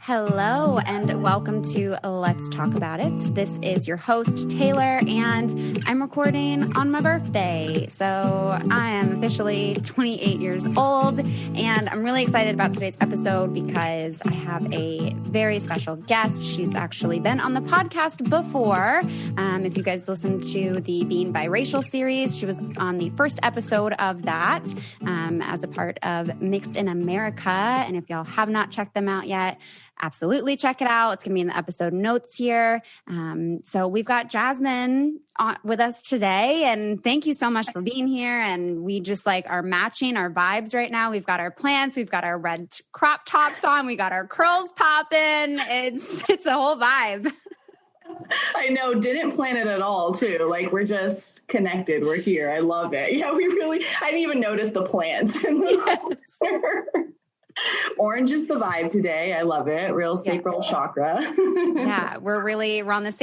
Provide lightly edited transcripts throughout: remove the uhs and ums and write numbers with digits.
Hello and welcome to Let's Talk About It. This is your host, Taylor, and I'm recording on my birthday. So I am officially 28 years old, and I'm really excited about today's episode because I have a very special guest. She's actually been on the podcast before. If you guys listened to the Being Biracial series, she was on the first episode of that as a part of Mixed in America. And if y'all have not checked them out yet, absolutely check it out. It's going to be in the episode notes here. So we've got Jazmine with us today, and thank you so much for being here. And we just are matching our vibes right now. We've got our plants, we've got our red crop tops on, we got our curls popping. It's a whole vibe. I know, didn't plan it at all too. We're just connected. We're here. I love it. Yeah, I didn't even notice the plants in the corner. Orange is the vibe today. I love it. Real sacral chakra. Yeah, we're on the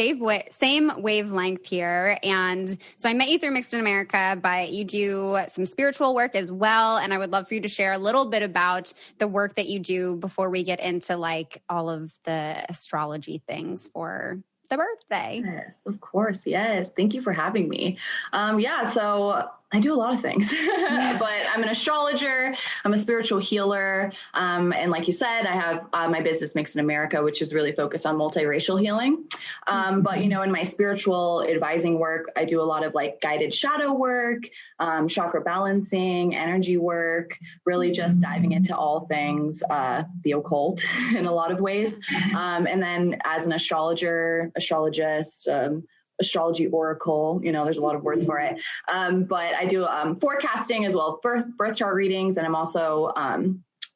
same wavelength here. And so I met you through Mixed in America, but you do some spiritual work as well. And I would love for you to share a little bit about the work that you do before we get into all of the astrology things for the birthday. Yes, of course. Yes. Thank you for having me. So I do a lot of things, but I'm an astrologer. I'm a spiritual healer. And like you said, I have my business Mixed in America, which is really focused on multiracial healing. But, in my spiritual advising work, I do a lot of guided shadow work, chakra balancing, energy work, really just diving into all things, the occult in a lot of ways. And then as an astrologist, astrology oracle, there's a lot of words for it. But I do forecasting as well, birth chart readings, and I'm also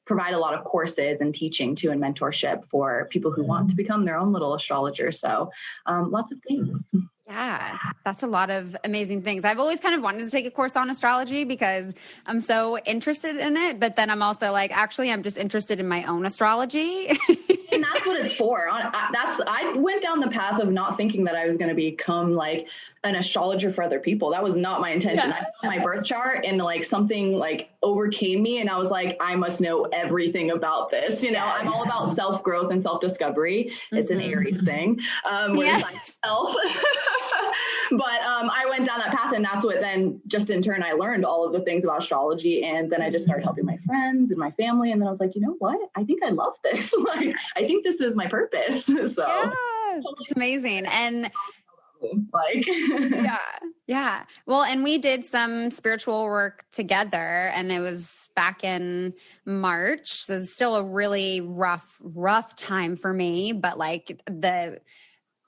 provide a lot of courses and teaching too, and mentorship for people who want to become their own little astrologer. So lots of things. Yeah, that's a lot of amazing things. I've always kind of wanted to take a course on astrology because I'm so interested in it. But then I'm also actually, I'm just interested in my own astrology. And that's what it's for. I went down the path of not thinking that I was going to become an astrologer for other people. That was not my intention. Yeah. I saw my birth chart and something overcame me. And I was I must know everything about this. I'm all about self-growth and self-discovery. Mm-hmm. It's an Aries thing. Myself. But I went down that path, and that's what then just in turn, I learned all of the things about astrology. And then I just started helping my friends and my family. And then I was you know what? I think I love this. I think this is my purpose. So yeah, it's amazing. And yeah. Well, and we did some spiritual work together, and it was back in March. So it's still a really rough time for me, but the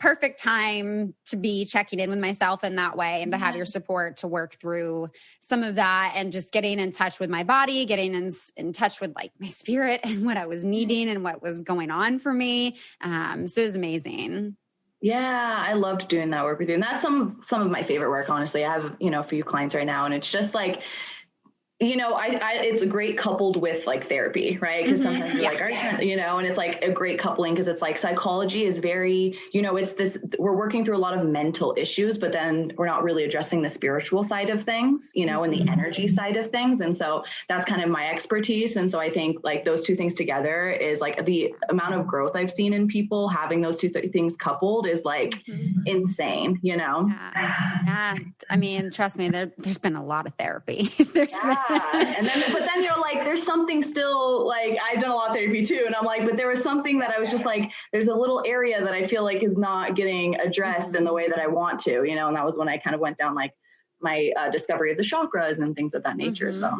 perfect time to be checking in with myself in that way, and to have your support to work through some of that, and just getting in touch with my body, getting in touch with my spirit and what I was needing and what was going on for me. So it was amazing. Yeah, I loved doing that work with you. And that's some of my favorite work, honestly. I have, a few clients right now, and it's just it's a great coupled with therapy, right? Because sometimes you're are you trying, and it's a great coupling, because it's psychology is very, it's this, we're working through a lot of mental issues, but then we're not really addressing the spiritual side of things, and the energy side of things. And so that's kind of my expertise. And so I think those two things together is the amount of growth I've seen in people having those two things coupled is insane, Yeah. I mean, trust me, there's been a lot of therapy. And then you're there's something still I've done a lot of therapy too. And I'm but there was something that I was just there's a little area that I feel is not getting addressed in the way that I want to, and that was when I kind of went down my discovery of the chakras and things of that nature. So.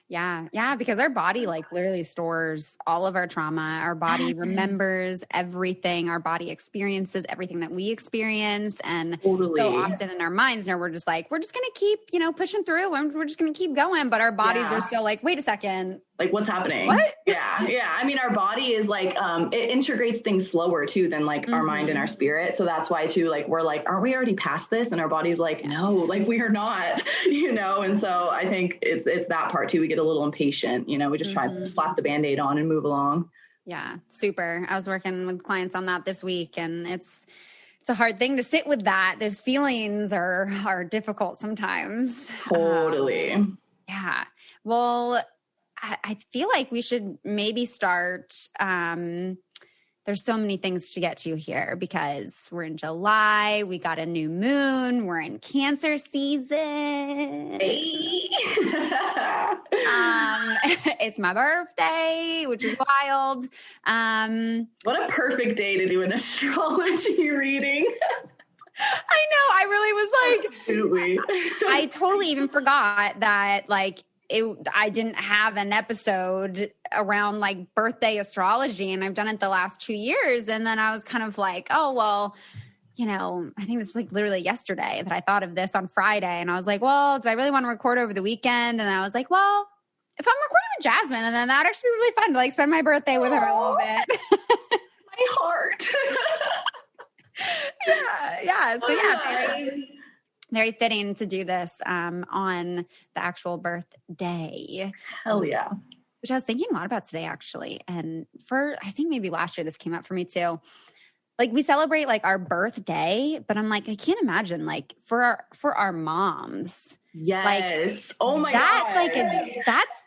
Yeah. Because our body literally stores all of our trauma. Our body remembers everything. Our body experiences everything that we experience. And so often in our minds, we're just we're just going to keep, pushing through, and we're just going to keep going. But our bodies are still wait a second. What's happening? What? Yeah. I mean, our body is it integrates things slower too than our mind and our spirit. So that's why too, we're aren't we already past this? And our body's no, we are not, and so I think it's that part too. We get a little impatient, we just try to slap the Band-Aid on and move along. Yeah. Super. I was working with clients on that this week, and it's a hard thing to sit with that. Those feelings are difficult sometimes. Totally. Yeah. Well, I feel we should maybe start there's so many things to get to here because we're in July. We got a new moon. We're in Cancer season. Hey. It's my birthday, which is wild. What a perfect day to do an astrology reading. I know. I really was like, absolutely. I totally even forgot that like I didn't have an episode around like birthday astrology, and I've done it the last 2 years. And then I was kind of like, oh, well, you know, I think it was like literally yesterday that I thought of this on Friday. And I was like, well, do I really want to record over the weekend? And I was like, well, if I'm recording with Jazmine, and then that'd actually be really fun to like spend my birthday with her a little bit. My heart. Yeah. So yeah, very fitting to do this on the actual birthday. Hell yeah. Which I was thinking a lot about today, actually. And I think maybe last year this came up for me too. Like we celebrate like our birthday, but I'm like, I can't imagine like for our moms. Yes. Like, oh my God. That's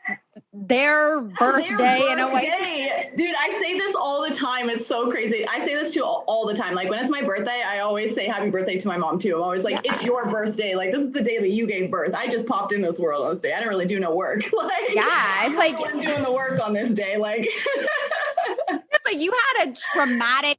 their birthday in a way. Dude, I say this all the time. It's so crazy. I say this to all the time. Like when it's my birthday, I always say happy birthday to my mom too. I'm always like, It's your birthday. Like this is the day that you gave birth. I just popped in this world on this day. I didn't really do no work. Like, yeah, it's like I'm doing the work on this day. Like, it's like you had a traumatic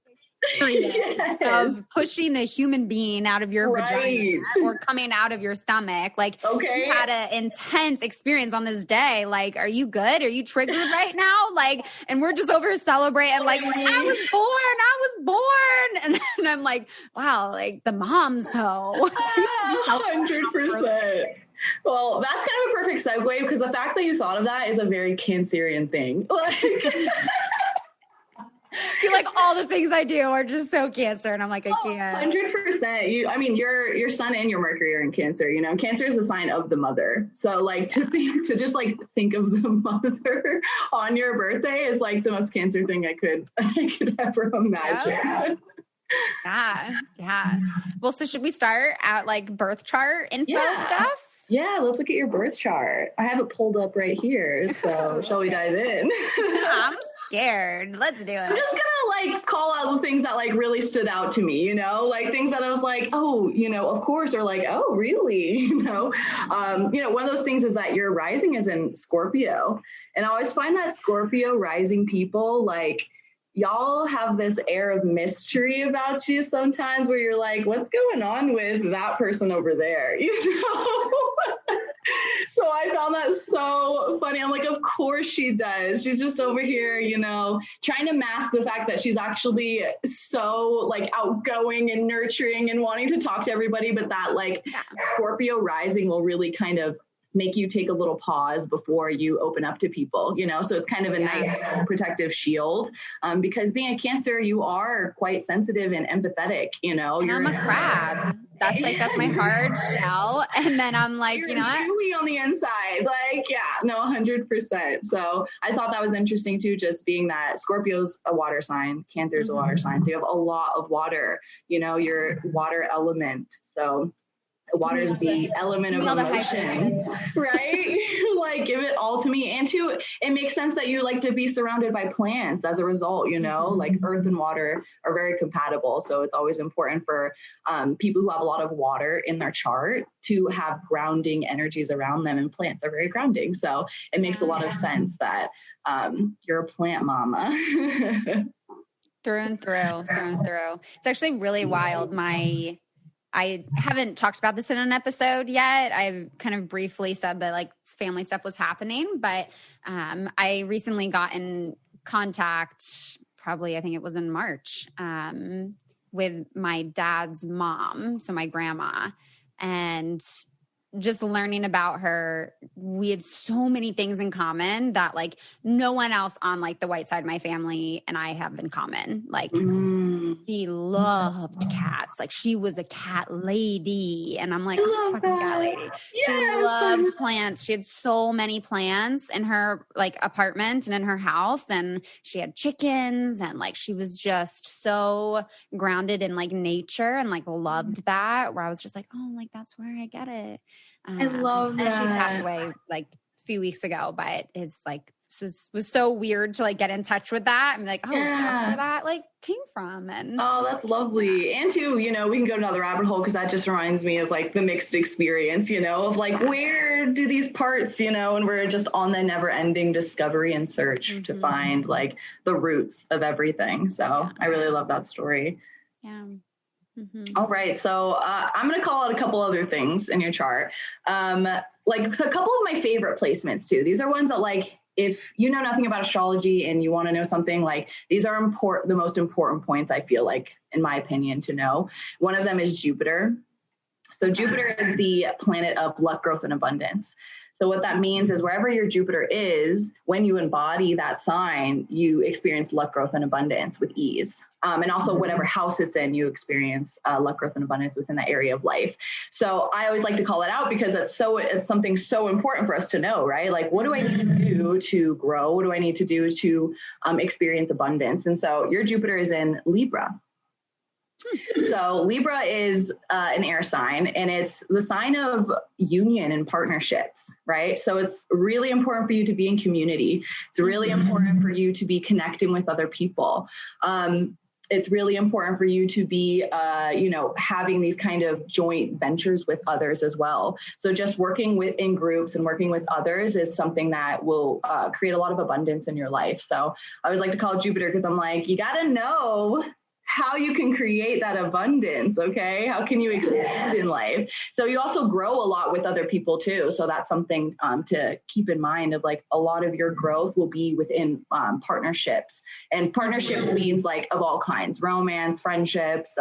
of pushing a human being out of your vagina or coming out of your stomach. Like you had an intense experience on this day. Like, are you good? Are you triggered right now? Like, and we're just over celebrating like, I was born. And I'm like, wow, like the moms though. 100%. Well, that's kind of a perfect segue because the fact that you thought of that is a very Cancerian thing. Like, I feel like all the things I do are just so Cancer, and I'm like, I can't. 100%. I mean, your sun and your Mercury are in Cancer. You know, Cancer is a sign of the mother. So, like, to think of the mother on your birthday is like the most Cancer thing I could ever imagine. Yeah. Well, so should we start at like birth chart info stuff? Yeah, let's look at your birth chart. I have it pulled up right here. So, shall we dive in? I'm scared. Let's do it. I'm just gonna like call out the things that like really stood out to me, you know, like things that I was like, oh, you know, of course, or like, oh, really, you know, one of those things is that your rising is in Scorpio, and I always find that Scorpio rising people like y'all have this air of mystery about you sometimes where you're like, what's going on with that person over there? You know? So I found that so funny. I'm like, of course she does. She's just over here, you know, trying to mask the fact that she's actually so like outgoing and nurturing and wanting to talk to everybody. But that like Scorpio rising will really kind of make you take a little pause before you open up to people, you know? So it's kind of a nice protective shield because being a Cancer, you are quite sensitive and empathetic, you know? And I'm a crab. That's my hard shell. And then I'm like, you're you know what? Gooey on the inside. Like, 100%. So I thought that was interesting too, just being that Scorpio's a water sign, Cancer's a water sign. So you have a lot of water, you know, your water element. So water is the element of emotion, right? Like, give it all to me. And two, it makes sense that you like to be surrounded by plants as a result, you know, like earth and water are very compatible. So it's always important for people who have a lot of water in their chart to have grounding energies around them, and plants are very grounding. So it makes a lot of sense that you're a plant mama. Through and through. It's actually really wild. I haven't talked about this in an episode yet. I've kind of briefly said that like family stuff was happening, but I recently got in contact, probably I think it was in March, with my dad's mom, so my grandma, and just learning about her, we had so many things in common that like no one else on like the white side of my family and I have in common. Like she loved cats. Like she was a cat lady. And I'm like, oh, fucking cat lady. Yes. She loved plants. She had so many plants in her like apartment and in her house. And she had chickens, and like she was just so grounded in like nature and like loved that, where I was just like, oh, like that's where I get it. I love that. And she passed away like a few weeks ago, but it's like was so weird to like get in touch with that and be like, oh, that's where that like came from. And oh, that's lovely. And too, we can go down the rabbit hole because that just reminds me of like the mixed experience, of like where do these parts, and we're just on the never ending discovery and search to find like the roots of everything. So I really love that story. Yeah. All right. So I'm going to call out a couple other things in your chart. Like a couple of my favorite placements too. These are ones that like, if you know nothing about astrology and you want to know something, like these are the most important points I feel like, in my opinion, to know. One of them is Jupiter. So Jupiter is the planet of luck, growth, and abundance. So what that means is wherever your Jupiter is, when you embody that sign, you experience luck, growth, and abundance with ease. And also whatever house it's in, you experience luck, growth, and abundance within that area of life. So I always like to call it out because it's something so important for us to know, right? Like, what do I need to do to grow? What do I need to do to experience abundance? And so your Jupiter is in Libra. So Libra is an air sign, and it's the sign of union and partnerships, right? So it's really important for you to be in community. It's really important for you to be connecting with other people. It's really important for you to be, having these kind of joint ventures with others as well. So just working in groups and working with others is something that will create a lot of abundance in your life. So I always like to call it Jupiter because I'm like, you got to know how you can create that abundance, okay? How can you expand in life? So you also grow a lot with other people too. So that's something to keep in mind of like a lot of your growth will be within partnerships. And partnerships means like of all kinds, romance, friendships,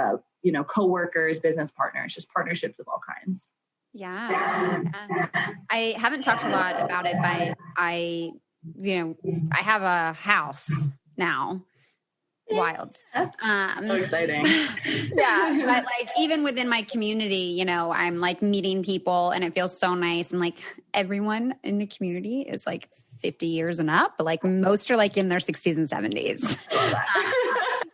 coworkers, business partners, just partnerships of all kinds. Yeah. I haven't talked a lot about it, but I have a house now. Wild. So exciting. Yeah. But like, even within my community, I'm like meeting people and it feels so nice. And like everyone in the community is like 50 years and up, but like most are like in their 60s and 70s.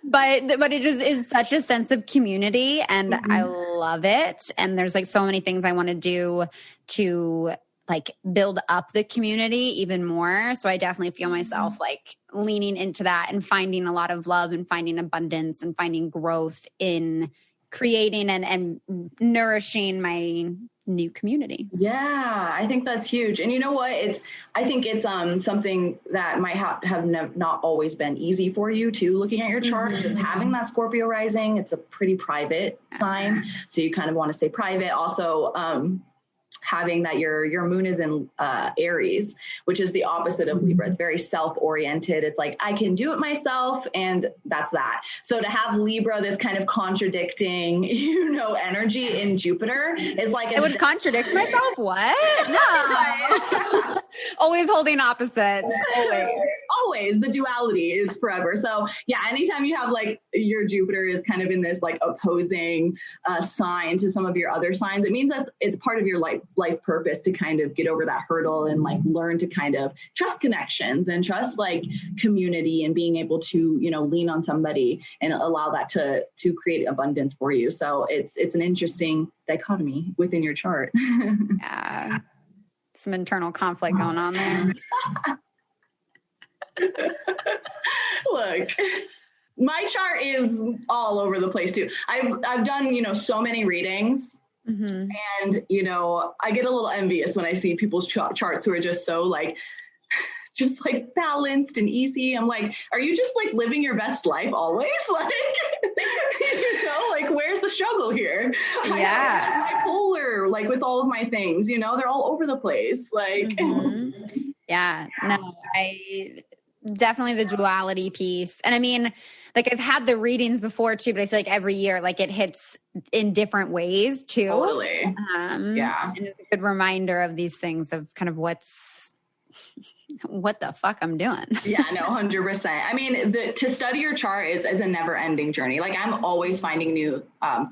But it just is such a sense of community and I love it. And there's like so many things I want to do to like build up the community even more. So I definitely feel myself like leaning into that and finding a lot of love and finding abundance and finding growth in creating and nourishing my new community. Yeah, I think that's huge. And you know what? I think it's something that might have not always been easy for you too, looking at your chart, just having that Scorpio rising. It's a pretty private sign. So you kind of want to stay private. Also, having that your moon is in Aries, which is the opposite of Libra. It's very self-oriented. It's like, I can do it myself, and that's that. So to have Libra, this kind of contradicting, energy in Jupiter is like... I would contradict myself? What? No. Always holding opposites. Always. The duality is forever. So yeah, anytime you have like your Jupiter is kind of in this like opposing sign to some of your other signs, it means that it's part of your life purpose to kind of get over that hurdle and like learn to kind of trust connections and trust like community and being able to, lean on somebody and allow that to create abundance for you. So it's an interesting dichotomy within your chart. Yeah. Some internal conflict going on there. Look, my chart is all over the place too. I've done, so many readings. And, I get a little envious when I see people's charts who are just so like, just like balanced and easy. I'm like, are you just like living your best life always? Like, like where's the struggle here? Yeah. I'm bipolar, like with all of my things, they're all over the place. Like, yeah, no, definitely the duality piece. And I mean, like I've had the readings before too, but I feel like every year, like it hits in different ways too. Totally. Yeah. And it's a good reminder of these things of kind of what the fuck I'm doing. Yeah, no, 100%. I mean, to study your chart is a never ending journey. Like I'm always finding new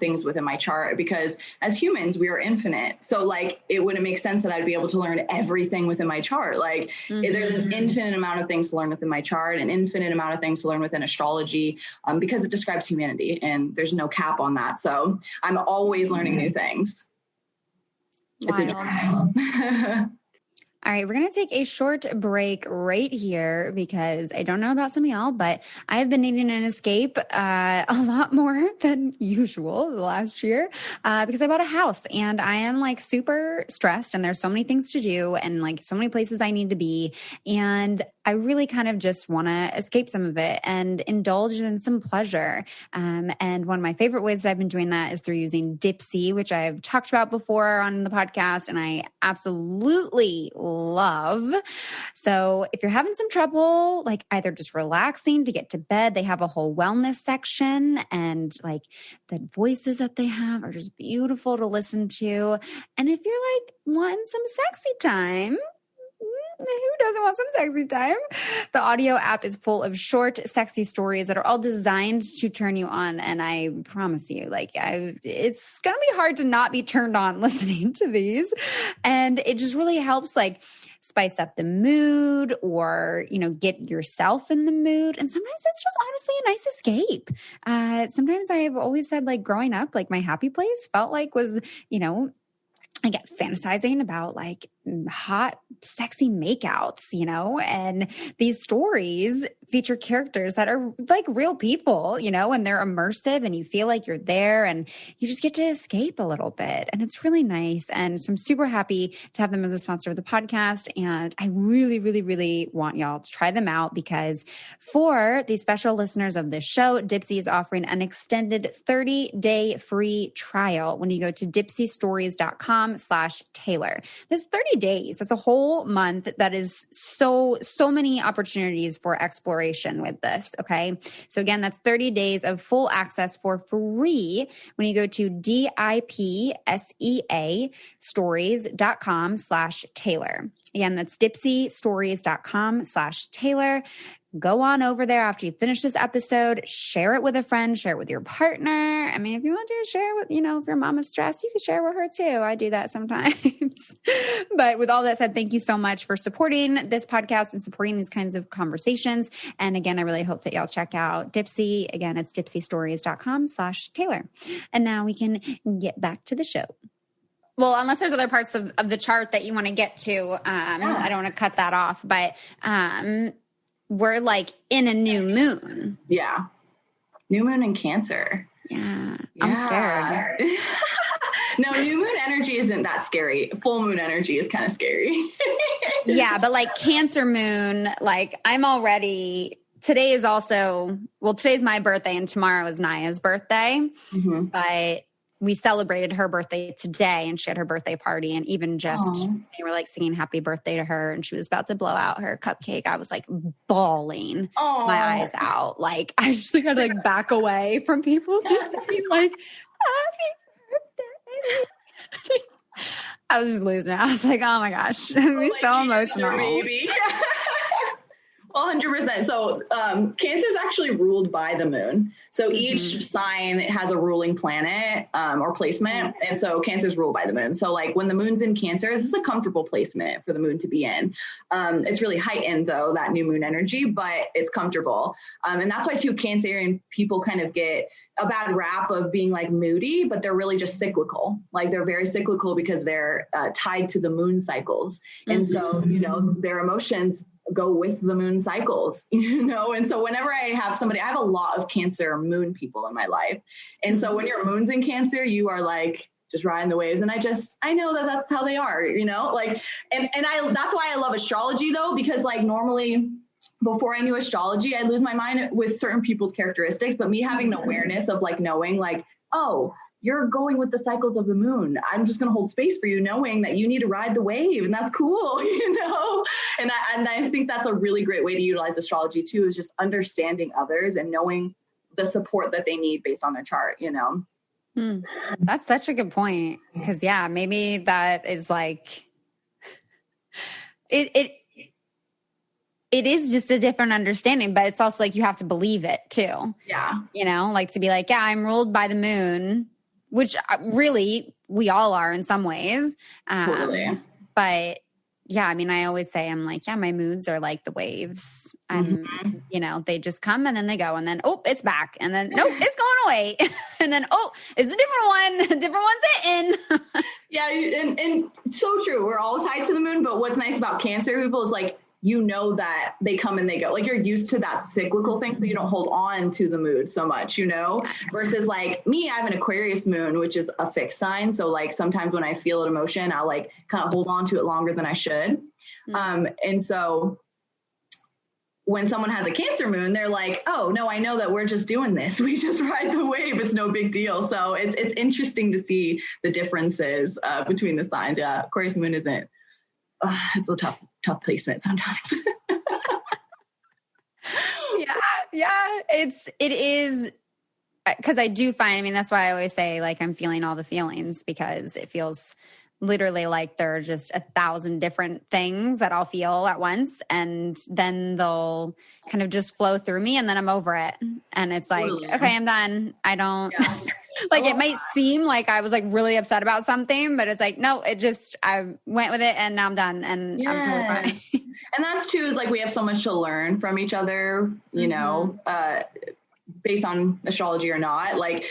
things within my chart because as humans, we are infinite. So like, it wouldn't make sense that I'd be able to learn everything within my chart. Like there's an infinite amount of things to learn within my chart, an infinite amount of things to learn within astrology because it describes humanity and there's no cap on that. So I'm always learning new things. It's a journey. All right, we're going to take a short break right here because I don't know about some of y'all, but I've been needing an escape a lot more than usual the last year because I bought a house and I am like super stressed and there's so many things to do and like so many places I need to be. And I really kind of just want to escape some of it and indulge in some pleasure. And one of my favorite ways that I've been doing that is through using Dipsea, which I've talked about before on the podcast, and I absolutely love. So if you're having some trouble, like either just relaxing to get to bed, they have a whole wellness section and like the voices that they have are just beautiful to listen to. And if you're like wanting some sexy time, who doesn't want some sexy time? The audio app is full of short, sexy stories that are all designed to turn you on. And I promise you, like, it's going to be hard to not be turned on listening to these. And it just really helps, like, spice up the mood or, you know, get yourself in the mood. And sometimes it's just honestly a nice escape. Sometimes I've always said, like, growing up, like, my happy place felt like was, you know, I get fantasizing about like hot, sexy makeouts, you know, and these stories feature characters that are like real people, you know, and they're immersive and you feel like you're there and you just get to escape a little bit. And it's really nice. And so I'm super happy to have them as a sponsor of the podcast. And I really, really, really want y'all to try them out because for the special listeners of this show, Dipsea is offering an extended 30-day free trial when you go to dipseastories.com/Taylor. This 30 days. That's a whole month. That is so many opportunities for exploration with this. Okay. So again, that's 30 days of full access for free when you go to DIPSEA stories.com/Taylor. Again, that's dipseastories.com/Taylor. Go on over there after you finish this episode, share it with a friend, share it with your partner. I mean, if you want to share it with, you know, if your mom is stressed, you can share with her too. I do that sometimes. But with all that said, thank you so much for supporting this podcast and supporting these kinds of conversations. And again, I really hope that y'all check out Dipsea. Again, it's dipseastories.com/Taylor. And now we can get back to the show. Well, unless there's other parts of the chart that you want to get to, I don't want to cut that off, but, we're like in a new moon. Yeah. New moon in Cancer. Yeah. I'm scared. No, new moon energy isn't that scary. Full moon energy is kind of scary. Yeah. But like Cancer moon, like today's my birthday and tomorrow is Naya's birthday. Mm-hmm. But we celebrated her birthday today and she had her birthday party and even just they were like singing happy birthday to her and she was about to blow out her cupcake. I was like bawling my eyes out. Like I just like had to like back away from people just to be like, happy birthday. I was just losing it. I was like, oh my gosh. It was so emotional. Baby. 100%. So Cancer is actually ruled by the moon. So each sign has a ruling planet or placement. And so Cancer is ruled by the moon. So like when the moon's in Cancer, this is a comfortable placement for the moon to be in. It's really heightened though, that new moon energy, but it's comfortable. And that's why too, Cancerian people kind of get a bad rap of being like moody, but they're really just cyclical. Like they're very cyclical because they're tied to the moon cycles. And so, you know, their emotions go with the moon cycles, you know? And so whenever I have I have a lot of Cancer moon people in my life. And so when your moon's in Cancer, you are like just riding the waves. And I know that that's how they are, you know, like, that's why I love astrology though, because like normally before I knew astrology, I'd lose my mind with certain people's characteristics, but me having the awareness of like knowing like, oh, you're going with the cycles of the moon. I'm just going to hold space for you, knowing that you need to ride the wave, and that's cool, you know? And I think that's a really great way to utilize astrology too, is just understanding others and knowing the support that they need based on their chart, you know? That's such a good point. Because yeah, maybe that is like, it is just a different understanding, but it's also like, you have to believe it too. Yeah. You know, like to be like, yeah, I'm ruled by the moon, which really we all are in some ways. Totally. But yeah, I mean, I always say, I'm like, yeah, my moods are like the waves. You know, they just come and then they go, and then, oh, it's back. And then, nope, it's going away. And then, oh, it's a different one's hitting. Yeah. And so true. We're all tied to the moon, but what's nice about Cancer people is like, you know that they come and they go. Like, you're used to that cyclical thing, so you don't hold on to the mood so much, you know, versus like me, I have an Aquarius moon, which is a fixed sign. So like sometimes when I feel an emotion, I'll like kind of hold on to it longer than I should. And so when someone has a Cancer moon, they're like, oh no, I know that we're just doing this. We just ride the wave. It's no big deal. So it's interesting to see the differences between the signs. Yeah. Aquarius moon isn't, it's a tough placement sometimes. Yeah. It is, because I do find, I mean, that's why I always say, like, I'm feeling all the feelings, because it feels literally like there are just 1,000 different things that I'll feel at once, and then they'll kind of just flow through me, and then I'm over it. And it's like, okay, I'm done. I don't like, it might seem like I was like really upset about something, but it's like, no, I went with it and now I'm done, and I'm totally fine. And that's too, is like, we have so much to learn from each other, you know, based on astrology or not, like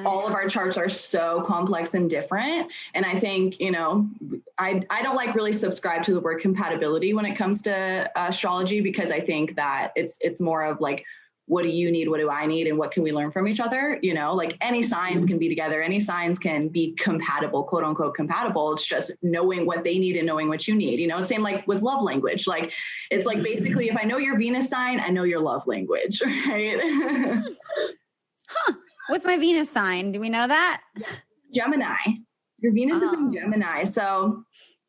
all of our charts are so complex and different. And I think, you know, I don't like really subscribe to the word compatibility when it comes to astrology, because I think that it's more of like, what do you need? What do I need? And what can we learn from each other? You know, like any signs can be together. Any signs can be compatible, quote unquote compatible. It's just knowing what they need and knowing what you need, you know, same like with love language. Like, it's like, basically, if I know your Venus sign, I know your love language, right? What's my Venus sign? Do we know that? Gemini. Your Venus is in Gemini. So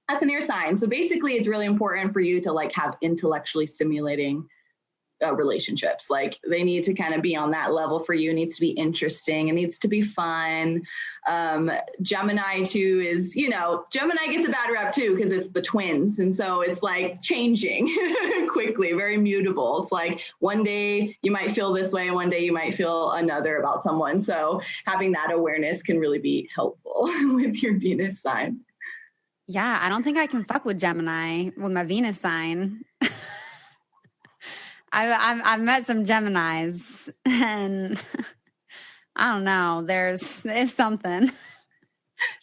that's an air sign. So basically, it's really important for you to like have intellectually stimulating relationships. Like, they need to kind of be on that level for you. It needs to be interesting. It needs to be fun. Gemini too is, you know, Gemini gets a bad rep too, because it's the twins. And so it's like changing quickly, very mutable. It's like one day you might feel this way, and one day you might feel another about someone. So having that awareness can really be helpful with your Venus sign. Yeah. I don't think I can fuck with Gemini with my Venus sign. I've met some Geminis, and I don't know, there's something.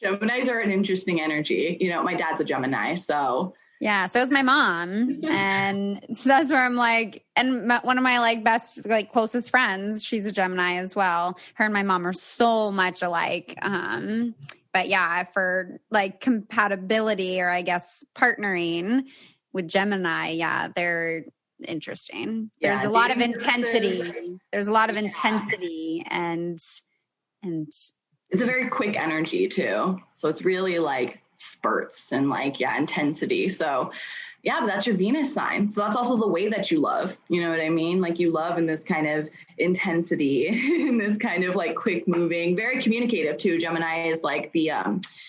Geminis are an interesting energy. You know, my dad's a Gemini, so. Yeah, so is my mom. And so that's where I'm like, and one of my like best, like closest friends, she's a Gemini as well. Her and my mom are so much alike. But yeah, for like compatibility, or I guess partnering with Gemini, yeah, they're interesting. There's a lot of intensity. There's a lot of intensity, and it's a very quick energy too. So it's really like spurts and like, intensity. So yeah, but that's your Venus sign. So that's also the way that you love, you know what I mean? Like, you love in this kind of intensity, in this kind of like quick moving, very communicative too. Gemini is like the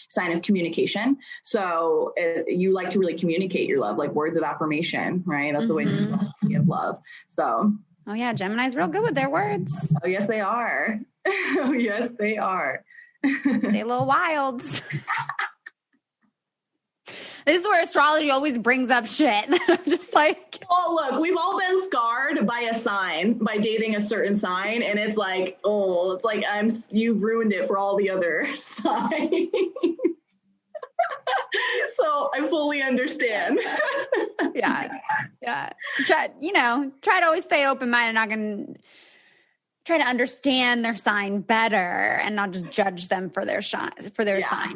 sign of communication. So you like to really communicate your love, like words of affirmation, right? That's the way to give love. So. Oh yeah. Gemini's real good with their words. Oh yes, they are. Oh yes, they are. They little wilds. This is where astrology always brings up shit. I'm just like, oh, look, we've all been scarred by a sign, by dating a certain sign. And it's like, oh, it's like, you've ruined it for all the other signs. So I fully understand. Yeah. Try to always stay open-minded. Not going to try to understand their sign better and not just judge them for their sign.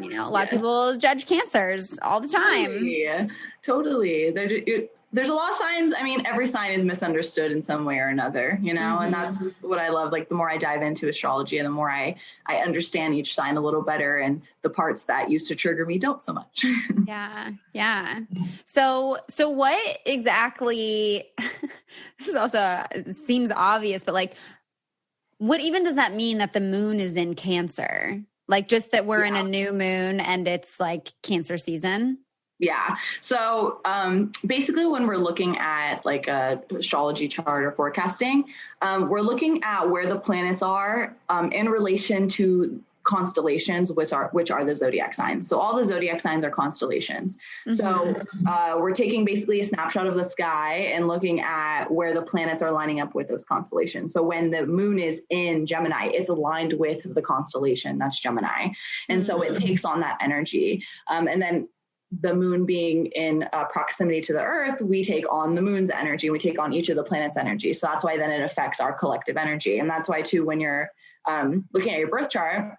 You know, a lot of people judge Cancers all the time. Totally. There's a lot of signs. I mean, every sign is misunderstood in some way or another, you know, and that's what I love. Like, the more I dive into astrology, and the more I understand each sign a little better, and the parts that used to trigger me don't so much. Yeah. So what exactly, this is also, it seems obvious, but like, what even does that mean that the moon is in Cancer? Like, just that we're in a new moon and it's like Cancer season? Yeah. So basically, when we're looking at like a astrology chart or forecasting, we're looking at where the planets are in relation to constellations, which are the zodiac signs. So all the zodiac signs are constellations. Mm-hmm. So we're taking basically a snapshot of the sky and looking at where the planets are lining up with those constellations. So when the moon is in Gemini, it's aligned with the constellation that's Gemini. And so it takes on that energy. And then the moon being in proximity to the earth, we take on the moon's energy. We take on each of the planets' energy. So that's why then it affects our collective energy. And that's why too, when you're looking at your birth chart,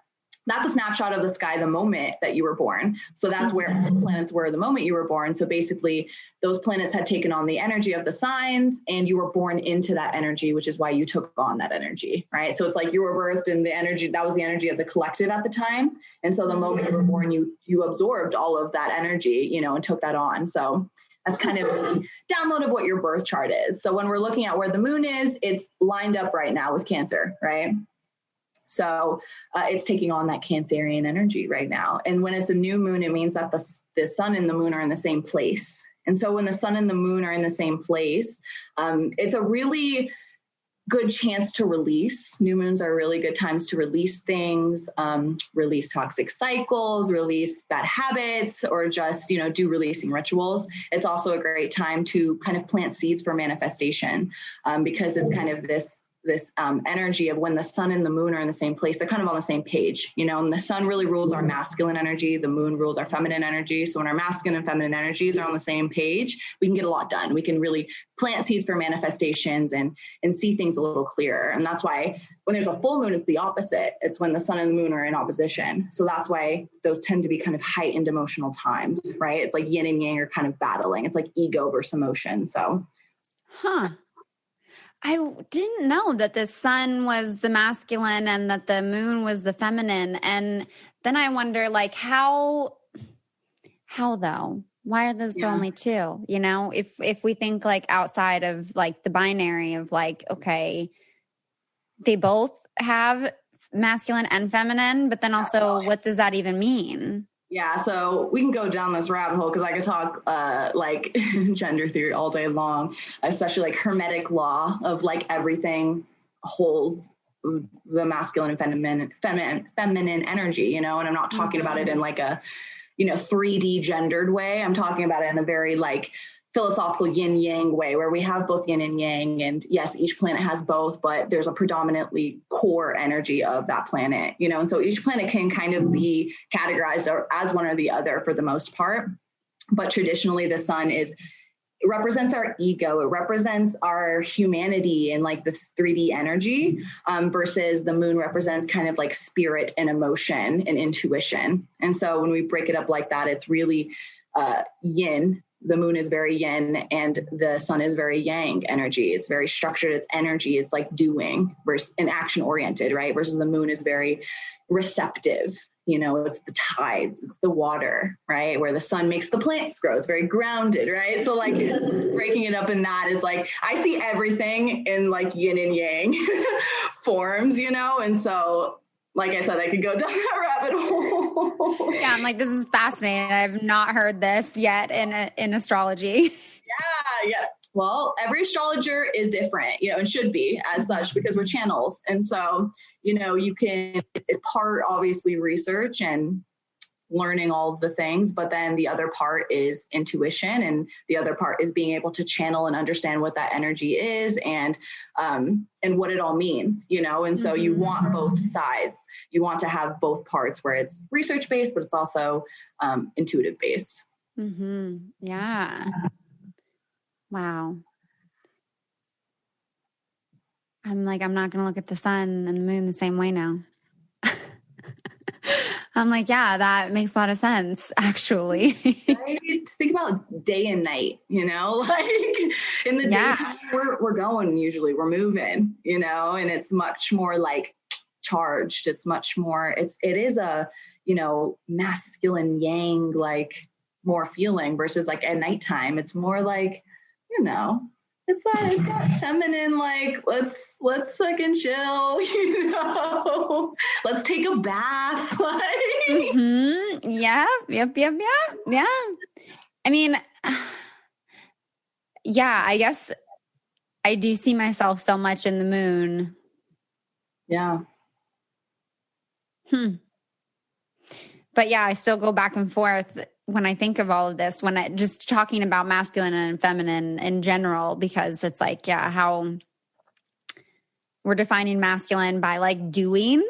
that's a snapshot of the sky the moment that you were born. So that's where the planets were the moment you were born. So basically those planets had taken on the energy of the signs and you were born into that energy, which is why you took on that energy, right? So it's like you were birthed in the energy, that was the energy of the collective at the time. And so the moment you were born, you absorbed all of that energy, you know, and took that on. So that's kind of the download of what your birth chart is. So when we're looking at where the moon is, it's lined up right now with Cancer, right? So it's taking on that Cancerian energy right now. And when it's a new moon, it means that the sun and the moon are in the same place. And so when the sun and the moon are in the same place, it's a really good chance to release. New moons are really good times to release things, release toxic cycles, release bad habits, or just, you know, do releasing rituals. It's also a great time to kind of plant seeds for manifestation, because it's kind of this energy of when the sun and the moon are in the same place, they're kind of on the same page, you know, and the sun really rules our masculine energy. The moon rules our feminine energy. So when our masculine and feminine energies are on the same page, we can get a lot done. We can really plant seeds for manifestations and see things a little clearer. And that's why when there's a full moon, it's the opposite. It's when the sun and the moon are in opposition. So that's why those tend to be kind of heightened emotional times, right? It's like yin and yang are kind of battling. It's like ego versus emotion. So, I didn't know that the sun was the masculine and that the moon was the feminine. And then I wonder, like, how though? Why are those the only two? You know, if we think like outside of like the binary of like, okay, they both have masculine and feminine, but then also what does that even mean? Yeah, so we can go down this rabbit hole because I could talk like gender theory all day long, especially like Hermetic law of like everything holds the masculine and feminine energy, you know, and I'm not talking about it in like a, you know, 3D gendered way. I'm talking about it in a very like philosophical yin yang way where we have both yin and yang, and yes, each planet has both, but there's a predominantly core energy of that planet, you know, and so each planet can kind of be categorized as one or the other for the most part. But traditionally the sun it represents our ego, it represents our humanity and like this 3D energy, versus the moon represents kind of like spirit and emotion and intuition. And so when we break it up like that, it's really yin. The moon is very yin and the sun is very yang energy. It's very structured. It's energy. It's like doing versus and action oriented, right? Versus the moon is very receptive. You know, it's the tides, it's the water, right? Where the sun makes the plants grow. It's very grounded, right? So like breaking it up in that is like, I see everything in like yin and yang forms, you know? And so like I said, I could go down that rabbit hole. Yeah, I'm like, this is fascinating. I've not heard this yet in astrology. Yeah. Well, every astrologer is different, you know, and should be as such because we're channels. And so, you know, it's part obviously research and learning all of the things, but then the other part is intuition, and the other part is being able to channel and understand what that energy is and what it all means, you know. And so you want both sides. You want to have both parts where it's research based, but it's also intuitive based. Yeah. Wow. I'm like, I'm not going to look at the sun and the moon the same way now. I'm like, yeah, that makes a lot of sense, actually. Right? Think about day and night, you know, like in the daytime, we're going, usually we're moving, you know, and it's much more like charged. It's much more, it is a, you know, masculine yang, like more feeling versus like at nighttime. It's more like, you know, it's got feminine, like, let's fucking chill, you know, let's take a bath. Like. Yeah. I mean, yeah, I guess I do see myself so much in the moon. Yeah. But yeah, I still go back and forth when I think of all of this, when I just talking about masculine and feminine in general, because it's like, yeah, how we're defining masculine by like doing.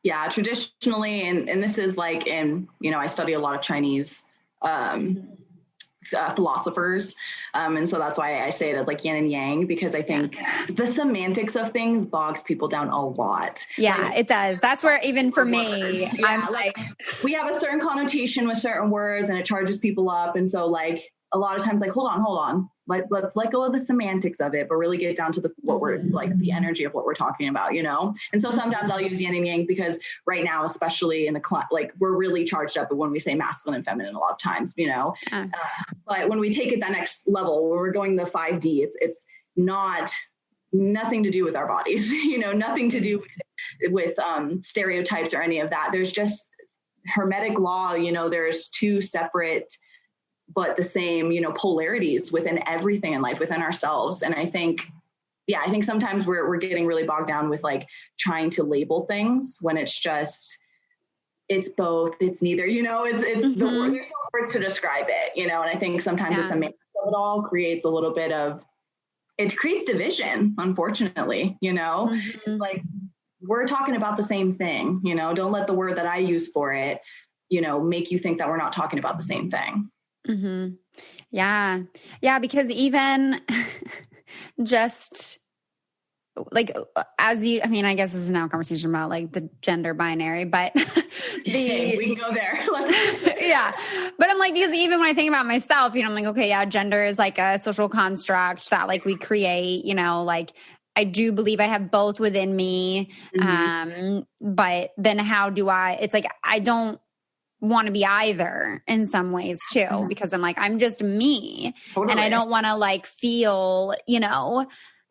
Yeah, traditionally, and this is like in, I study a lot of Chinese philosophers. And so that's why I say it as like yin and yang, because I think the semantics of things bogs people down a lot. Yeah, it does. That's where even for me, yeah, I'm like, we have a certain connotation with certain words and it charges people up. And so like a lot of times, like, hold on. Like, let's let go of the semantics of it, but really get down to what we're like, the energy of what we're talking about, And so sometimes I'll use yin and yang because right now, especially in the like, we're really charged up when we say masculine and feminine a lot of times, but when we take it that next level, when we're going the 5D, it's nothing to do with our bodies, nothing to do with stereotypes or any of that. There's just hermetic law, there's two separate but the same, polarities within everything in life, within ourselves. And I think sometimes we're getting really bogged down with like trying to label things when it's just, it's both, it's neither, it's the word, there's no words to describe it, and I think sometimes the semantics of it all creates a little bit of, it creates division, unfortunately, It's like, we're talking about the same thing, don't let the word that I use for it, make you think that we're not talking about the same thing. Mm-hmm. Yeah. Yeah. Because even just like, I guess this is now a conversation about like the gender binary, but we can go there. Yeah. But I'm like, because even when I think about myself, I'm like, okay, yeah, gender is like a social construct that like we create, like I do believe I have both within me. But then how do it's like, I don't want to be either in some ways too, because I'm like, I'm just me. Totally. And I don't want to like feel,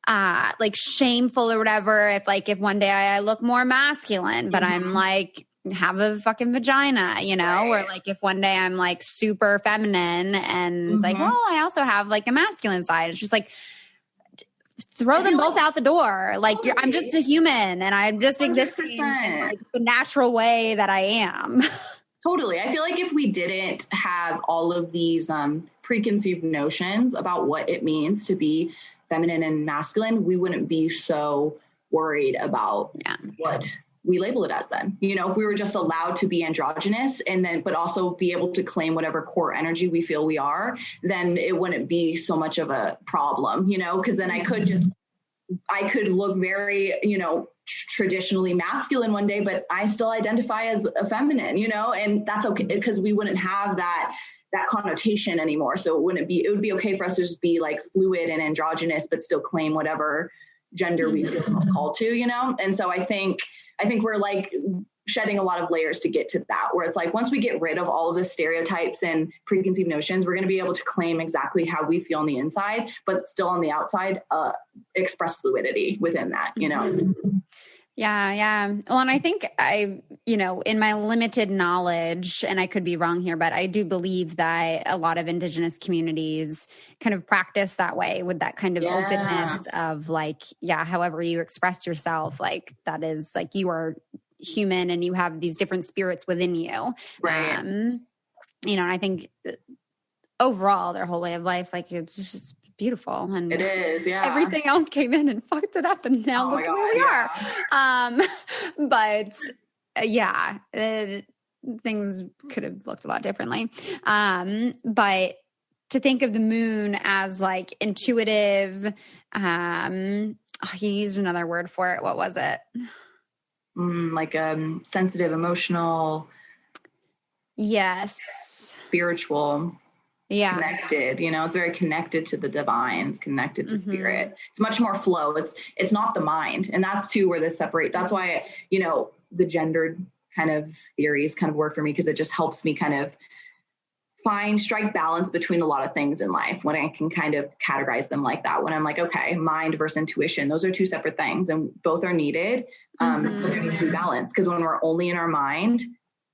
like shameful or whatever. If one day I look more masculine, but I'm like, have a fucking vagina, right. Or like if one day I'm like super feminine and it's like, well, I also have like a masculine side. It's just like, throw them both out the door. Like I'm just a human and I'm just 100%. Existing in like the natural way that I am. Totally. I feel like if we didn't have all of these preconceived notions about what it means to be feminine and masculine, we wouldn't be so worried about what we label it as then. If we were just allowed to be androgynous but also be able to claim whatever core energy we feel we are, then it wouldn't be so much of a problem, because then I could look very, traditionally masculine one day, but I still identify as a feminine, and that's okay because we wouldn't have that connotation anymore. So it would be okay for us to just be like fluid and androgynous, but still claim whatever gender we feel most called to, And so I think we're like shedding a lot of layers to get to that, where it's like, once we get rid of all of the stereotypes and preconceived notions, we're going to be able to claim exactly how we feel on the inside, but still on the outside, express fluidity within that, Yeah. Well, and I think in my limited knowledge, and I could be wrong here, but I do believe that a lot of Indigenous communities kind of practice that way with that kind of openness of like, however you express yourself, like that is like you are human and you have these different spirits within you. Right. And I think overall their whole way of life, like it's just beautiful, and it is, everything else came in and fucked it up, and now look where we are. But things could have looked a lot differently. But to think of the moon as like intuitive, you used another word for it. What was it? Like sensitive, emotional. Yes. Spiritual. Yeah. Connected, it's very connected to the divine, it's connected to spirit. It's much more flow. It's not the mind. And that's too where they separate. That's why, the gendered kind of theories kind of work for me, because it just helps me kind of strike balance between a lot of things in life when I can kind of categorize them like that. When I'm like, okay, mind versus intuition, those are two separate things and both are needed. But there needs to be balance, because when we're only in our mind,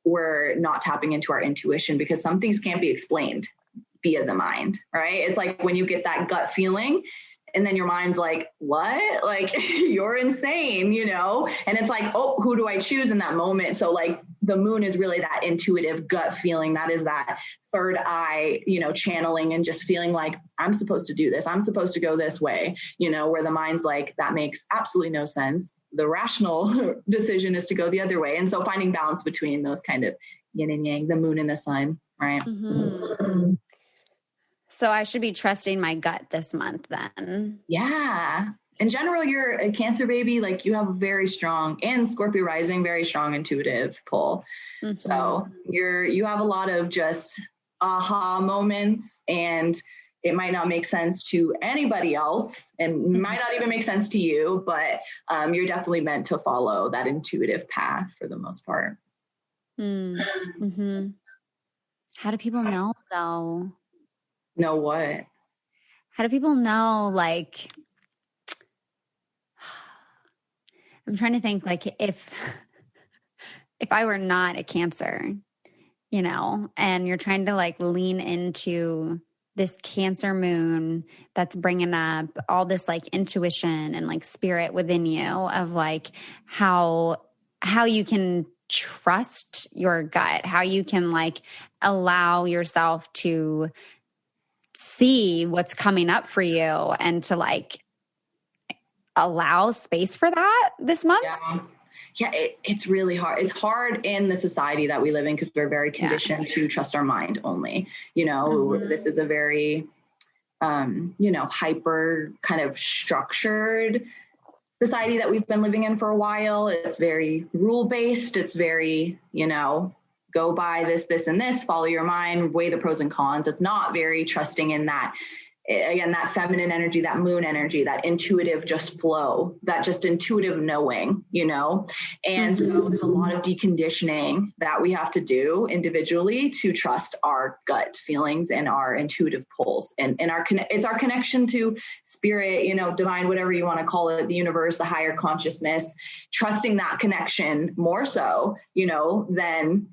we're not tapping into our intuition, because some things can't be explained via the mind, right? It's like when you get that gut feeling And then your mind's like, what? Like, you're insane, you know? And it's like, oh, who do I choose in that moment? So like the moon is really that intuitive gut feeling. That is that third eye, you know, channeling and just feeling like I'm supposed to do this. I'm supposed to go this way, you know, where the mind's like, that makes absolutely no sense. The rational decision is to go the other way. And so finding balance between those kind of yin and yang, the moon and the sun, right? Mm-hmm. So I should be trusting my gut this month then. Yeah. In general, you're a Cancer baby. Like you have a very strong, and Scorpio rising, very strong intuitive pull. Mm-hmm. So you have a lot of just aha moments, and it might not make sense to anybody else and might not even make sense to you, but you're definitely meant to follow that intuitive path for the most part. Mm-hmm. How do people know though? Know what? How do people know, like, I'm trying to think, like, if I were not a Cancer, you know, and you're trying to like lean into this Cancer moon that's bringing up all this like intuition and like spirit within you of like how you can trust your gut, how you can like allow yourself to see what's coming up for you and to like allow space for that this month. Yeah, it's really hard. It's hard in the society that we live in because we're very conditioned to trust our mind only. You know, this is a very, you know, hyper kind of structured society that we've been living in for a while. It's very rule-based. It's very, you know, go by this, and this, follow your mind, weigh the pros and cons. It's not very trusting in that, again, that feminine energy, that moon energy, that intuitive just flow, that just intuitive knowing, you know? And so there's a lot of deconditioning that we have to do individually to trust our gut feelings and our intuitive pulls and it's our connection to spirit, you know, divine, whatever you want to call it, the universe, the higher consciousness, trusting that connection more so, you know, than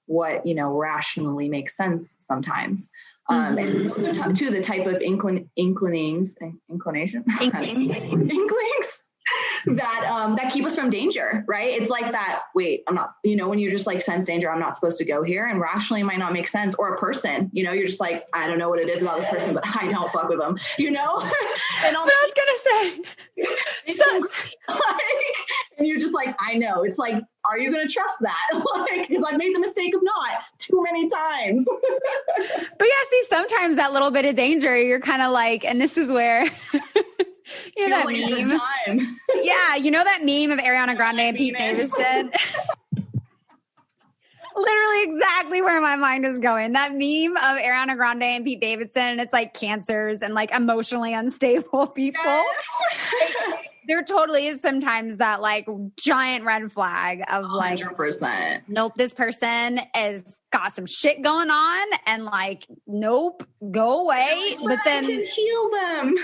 what, you know, rationally makes sense sometimes. And to the type of inklings that keep us from danger, right? It's like that, wait, I'm not, you know, when you're just like sense danger, I'm not supposed to go here, and rationally it might not make sense. Or a person, you know, you're just like, I don't know what it is about this person, but I don't fuck with them, you know? And I was gonna say, and you're just like, I know. It's like, are you going to trust that? Like, because I've made the mistake of not too many times. But yeah, see, sometimes that little bit of danger, you're kind of like, and this is where, you know, that like meme. Yeah, you know that meme of Ariana Grande and Pete Davidson? Literally exactly where my mind is going. That meme of Ariana Grande and Pete Davidson, and it's like Cancers and like emotionally unstable people. Yes. There totally is sometimes that like giant red flag of like 100%. Nope, this person has got some shit going on, and like, nope, go away. But then I can heal them.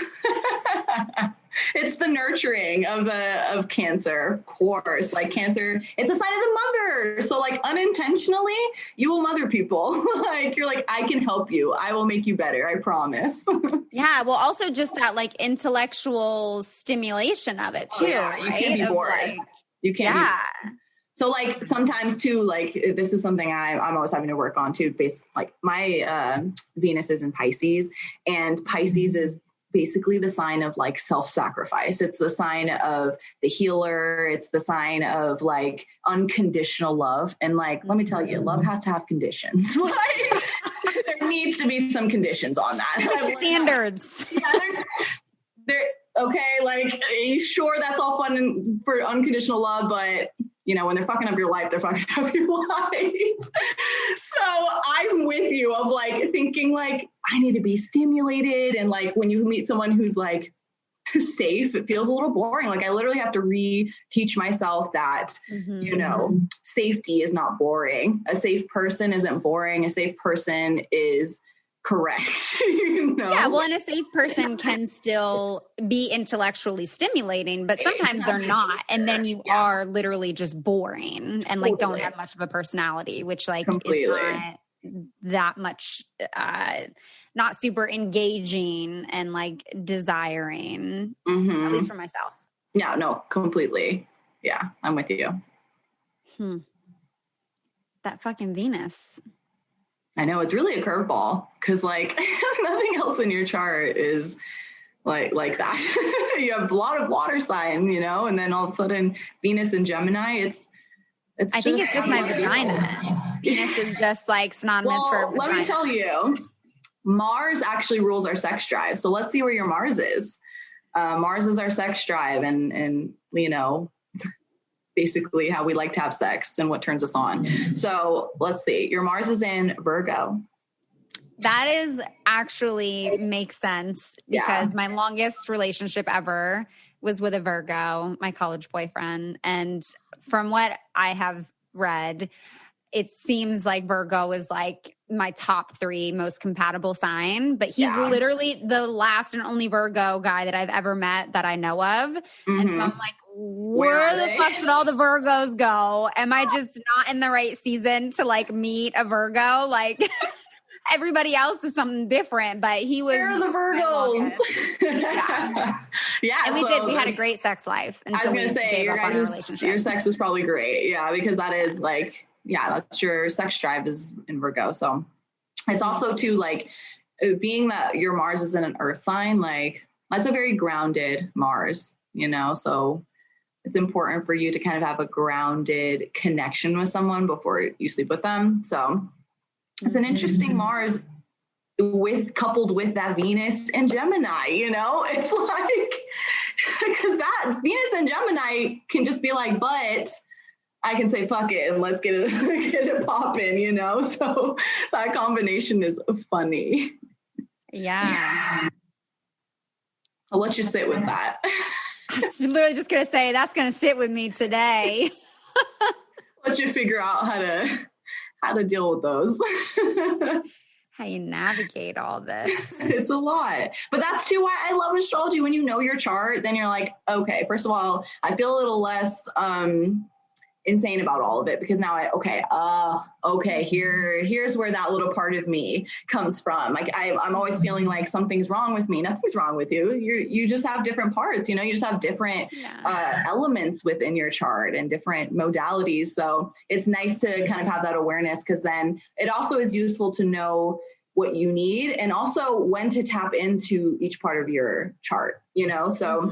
It's the nurturing of Cancer, of course. Like Cancer, it's a sign of the mother. So like unintentionally, you will mother people. Like you're like, I can help you. I will make you better. I promise. Yeah. Well, also just that like intellectual stimulation of it too. You can't be bored. Like, you can't. Be. So like sometimes too, like this is something I'm always having to work on too. Like my Venus is in Pisces, and Pisces is basically the sign of like self-sacrifice. It's the sign of the healer. It's the sign of like unconditional love. And like, let me tell you, love has to have conditions. Like there needs to be some conditions on that. Standards. They're okay. Like, sure, that's all fun for unconditional love, but you know, when they're fucking up your life, they're fucking up your life. So I'm with you of like thinking like, I need to be stimulated. And like, when you meet someone who's like safe, it feels a little boring. Like I literally have to re-teach myself that, you know, safety is not boring. A safe person isn't boring. A safe person is correct. You know? Yeah, well, and a safe person can still be intellectually stimulating, but sometimes they're not. And then you are literally just boring and like don't have much of a personality, which like is not that much not super engaging and like desiring, at least for myself. Yeah, no, completely. Yeah, I'm with you. That fucking Venus. I know, it's really a curveball because like nothing else in your chart is like that. You have a lot of water signs, you know, and then all of a sudden Venus and Gemini, I think it's just my vagina. Venus is just like synonymous for vagina. Let me tell you, Mars actually rules our sex drive. So let's see where your Mars is. Mars is our sex drive and you know, basically how we like to have sex and what turns us on. So let's see, your Mars is in Virgo. That is actually makes sense because my longest relationship ever was with a Virgo, my college boyfriend. And from what I have read, it seems like Virgo is like my top 3 most compatible sign, but he's literally the last and only Virgo guy that I've ever met that I know of. And so I'm like, where the fuck did all the Virgos go? Am I just not in the right season to like meet a Virgo? Like everybody else is something different, but he was. Where are the Virgos? Yeah. And we had a great sex life until we gave up on our relationship. Your sex is probably great. Yeah. Because that is like, that's your sex drive is in Virgo. So it's also too like being that your Mars is in an earth sign, like that's a very grounded Mars, you know? So it's important for you to kind of have a grounded connection with someone before you sleep with them. So it's an interesting Mars coupled with that Venus and Gemini, you know, it's like, because that Venus and Gemini can just be like, but I can say, fuck it, and let's get it popping, you know? So that combination is funny. Yeah. I'll let you sit with that. I was literally just going to say, that's going to sit with me today. Let you figure out how to deal with those. How you navigate all this. It's a lot. But that's too why I love astrology. When you know your chart, then you're like, okay, first of all, I feel a little less insane about all of it because now here's where that little part of me comes from. Like I'm always feeling like something's wrong with me. Nothing's wrong with you. You just have different parts, you know, you just have different elements within your chart and different modalities. So it's nice to kind of have that awareness because then it also is useful to know what you need and also when to tap into each part of your chart, you know? So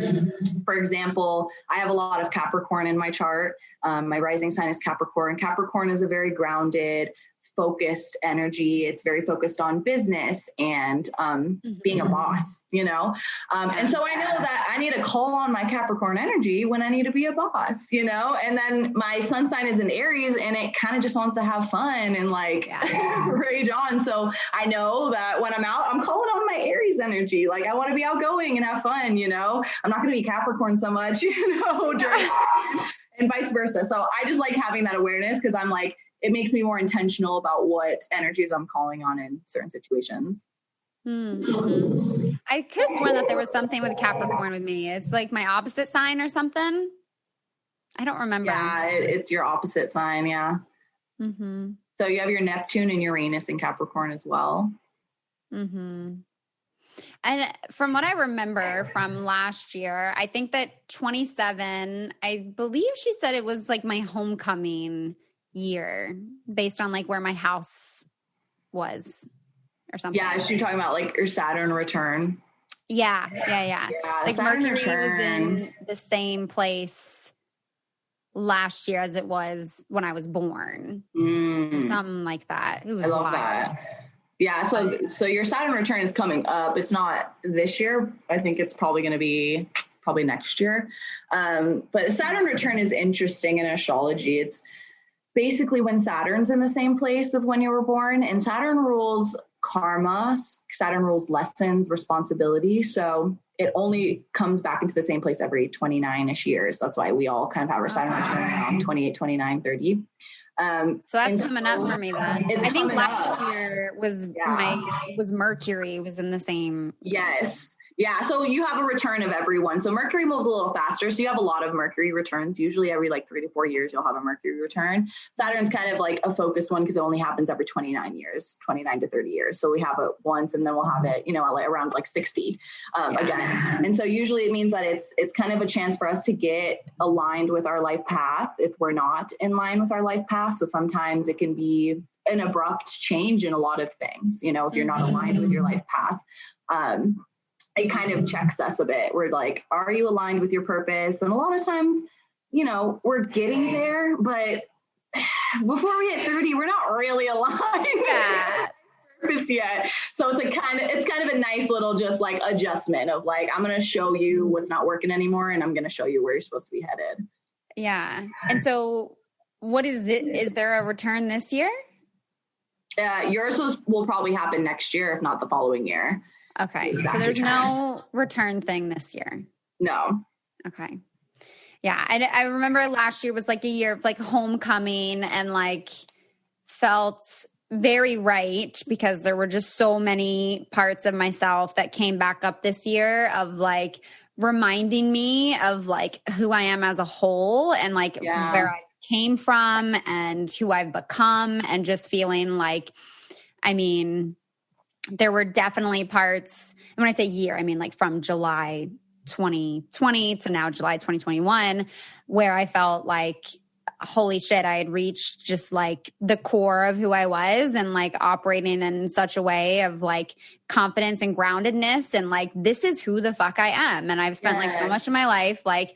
for example, I have a lot of Capricorn in my chart. My rising sign is Capricorn. Capricorn is a very grounded, focused energy. It's very focused on business and being a boss, you know? And so I know that I need to call on my Capricorn energy when I need to be a boss, you know? And then my sun sign is in Aries and it kind of just wants to have fun and like rage on. So I know that when I'm out, I'm calling on my Aries energy. Like I want to be outgoing and have fun, you know? I'm not going to be Capricorn so much, you know, and vice versa. So I just like having that awareness because I'm like, it makes me more intentional about what energies I'm calling on in certain situations. Mm-hmm. I could have sworn that there was something with Capricorn with me. It's like my opposite sign or something. I don't remember. Yeah, it's your opposite sign. Yeah. Mm-hmm. So you have your Neptune and Uranus in Capricorn as well. Mm-hmm. And from what I remember from last year, I think that 27, I believe she said it was like my homecoming year based on like where my house was or something. Yeah, is she talking about like your Saturn return? Yeah. Like Saturn Mercury return was in the same place last year as it was when I was born. Or something like that. It was I love wild. that. Yeah, so your Saturn return is coming up. It's not this year. I think it's probably going to be next year. But Saturn return is interesting in astrology. It's basically when Saturn's in the same place of when you were born, and Saturn rules karma, Saturn rules lessons, responsibility. So it only comes back into the same place every 29-ish years. That's why we all kind of have our Saturn return around 28, 29, 30. So that's coming up for me then. I think last year was was Mercury was in the same. Yes. Yeah, so you have a return of every one. So Mercury moves a little faster. So you have a lot of Mercury returns. Usually every like 3 to 4 years, you'll have a Mercury return. Saturn's kind of like a focused one because it only happens every 29 years, 29 to 30 years. So we have it once and then we'll have it, around like 60 again. And so usually it means that it's kind of a chance for us to get aligned with our life path if we're not in line with our life path. So sometimes it can be an abrupt change in a lot of things, if you're not aligned with your life path. It kind of checks us a bit. We're like, are you aligned with your purpose? And a lot of times, we're getting there, but before we hit 30, we're not really aligned with our purpose yet. So it's kind of a nice little just like adjustment of like, I'm going to show you what's not working anymore. And I'm going to show you where you're supposed to be headed. Yeah. And so what is it? Is there a return this year? Yours will probably happen next year, if not the following year. Okay. So there's no return thing this year. No. Okay. Yeah. I remember last year was like a year of like homecoming and like felt very right because there were just so many parts of myself that came back up this year of like reminding me of like who I am as a whole and like where I came from and who I've become and just feeling like, there were definitely parts, and when I say year, I mean like from July 2020 to now July 2021, where I felt like, holy shit, I had reached just like the core of who I was and like operating in such a way of like confidence and groundedness and like, this is who the fuck I am. And I've spent like so much of my life like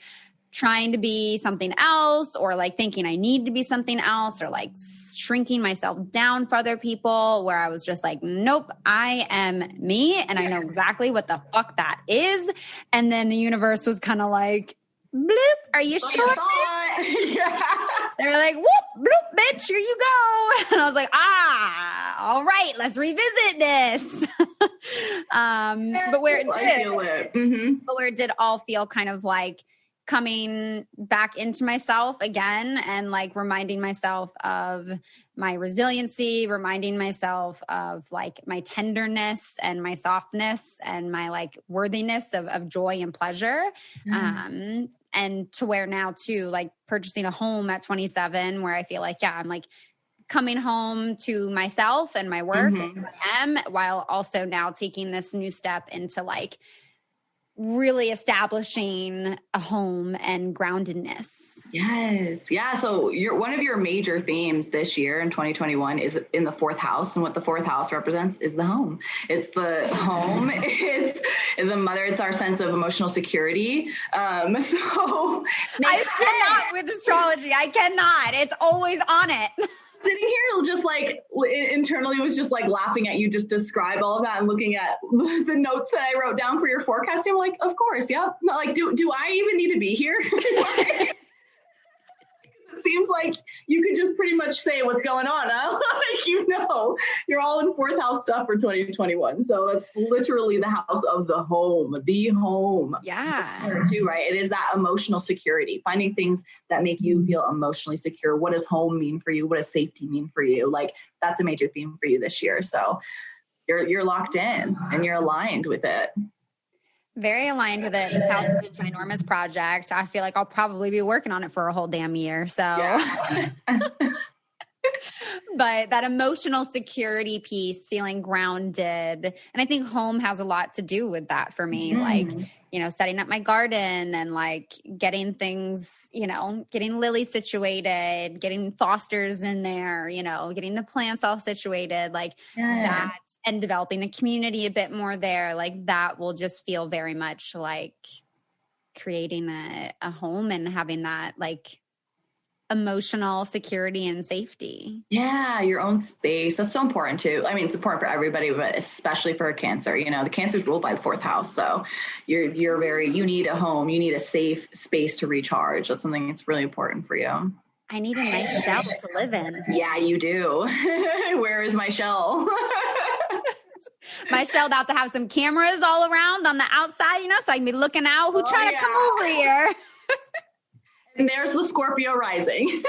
trying to be something else or like thinking I need to be something else or like shrinking myself down for other people where I was just like, nope, I am me. And I know exactly what the fuck that is. And then the universe was kind of like, bloop, are you sure? They were like, whoop, bloop, bitch, here you go. And I was like, all right, let's revisit this. But where it did all feel kind of like coming back into myself again and like reminding myself of my resiliency, reminding myself of like my tenderness and my softness and my like worthiness of joy and pleasure. And to where now too, like purchasing a home at 27 where I feel like, I'm like coming home to myself and my worth and who I am while also now taking this new step into like really establishing a home and groundedness. Yes. Yeah. So one of your major themes this year in 2021 is in the fourth house. And what the fourth house represents is the home. It's the home. It's the mother. It's our sense of emotional security. So I cannot with astrology. I cannot. It's always on it. Sitting here just like internally was just like laughing at you just describe all of that and looking at the notes that I wrote down for your forecasting. I'm like, of course. Yeah. Not like, do I even need to be here? It seems like you could just pretty much say what's going on. Huh? Like, you're all in fourth house stuff for 2021. So it's literally the house of the home. Yeah. Too, right. It is that emotional security, finding things that make you feel emotionally secure. What does home mean for you? What does safety mean for you? Like that's a major theme for you this year. So you're locked in and you're aligned with it. Very aligned with it. This house is a ginormous project. I feel like I'll probably be working on it for a whole damn year. So, but that emotional security piece, feeling grounded. And I think home has a lot to do with that for me. Like, setting up my garden and like getting things, getting Lily situated, getting Fosters in there, getting the plants all situated, like that, and developing the community a bit more there. Like that will just feel very much like creating a home and having that like emotional security and safety. Yeah, your own space. That's so important too. I mean, it's important for everybody, but especially for a Cancer. The Cancer is ruled by the fourth house. So you need a home. You need a safe space to recharge. That's something that's really important for you. I need a nice shell to live in. Yeah, you do. Where is my shell? My shell about to have some cameras all around on the outside, so I can be looking out. Who trying to come over here? And there's the Scorpio rising.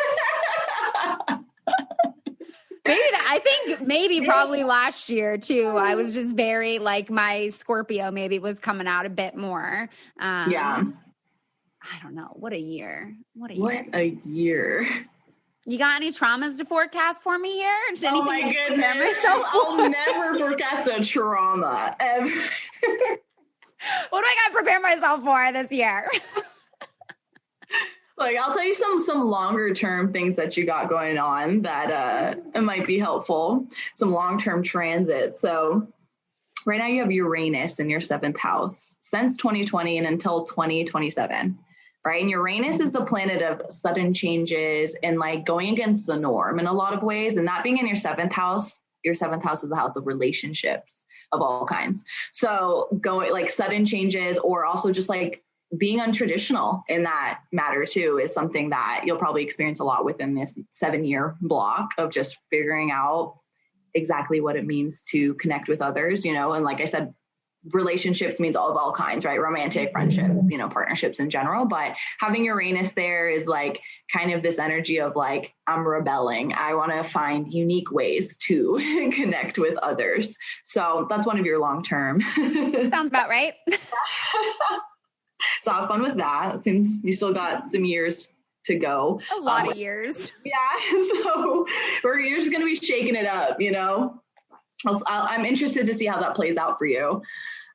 I think probably last year too. I was just very like my Scorpio maybe was coming out a bit more. Yeah. I don't know. What a year. What a year. You got any traumas to forecast for me here? Just oh my goodness. I'll never forecast a trauma ever. What do I got to prepare myself for this year? Like, I'll tell you some longer term things that you got going on that it might be helpful. Some long-term transits. So right now you have Uranus in your 7th house since 2020 and until 2027. Right. And Uranus is the planet of sudden changes and like going against the norm in a lot of ways. And that being in your 7th house is the house of relationships of all kinds. So going like sudden changes or also just like being untraditional in that matter too is something that you'll probably experience a lot within this 7-year block of just figuring out exactly what it means to connect with others, you know, and like I said, relationships means all kinds, right? Romantic, friendship, you know, partnerships in general. But having Uranus there is like kind of this energy of like, I'm rebelling. I want to find unique ways to connect with others. So that's one of your long-term. Sounds about right. So have fun with that. It seems you still got some years to go. A lot of years. Yeah. So you're just going to be shaking it up, you know? I'm interested to see how that plays out for you.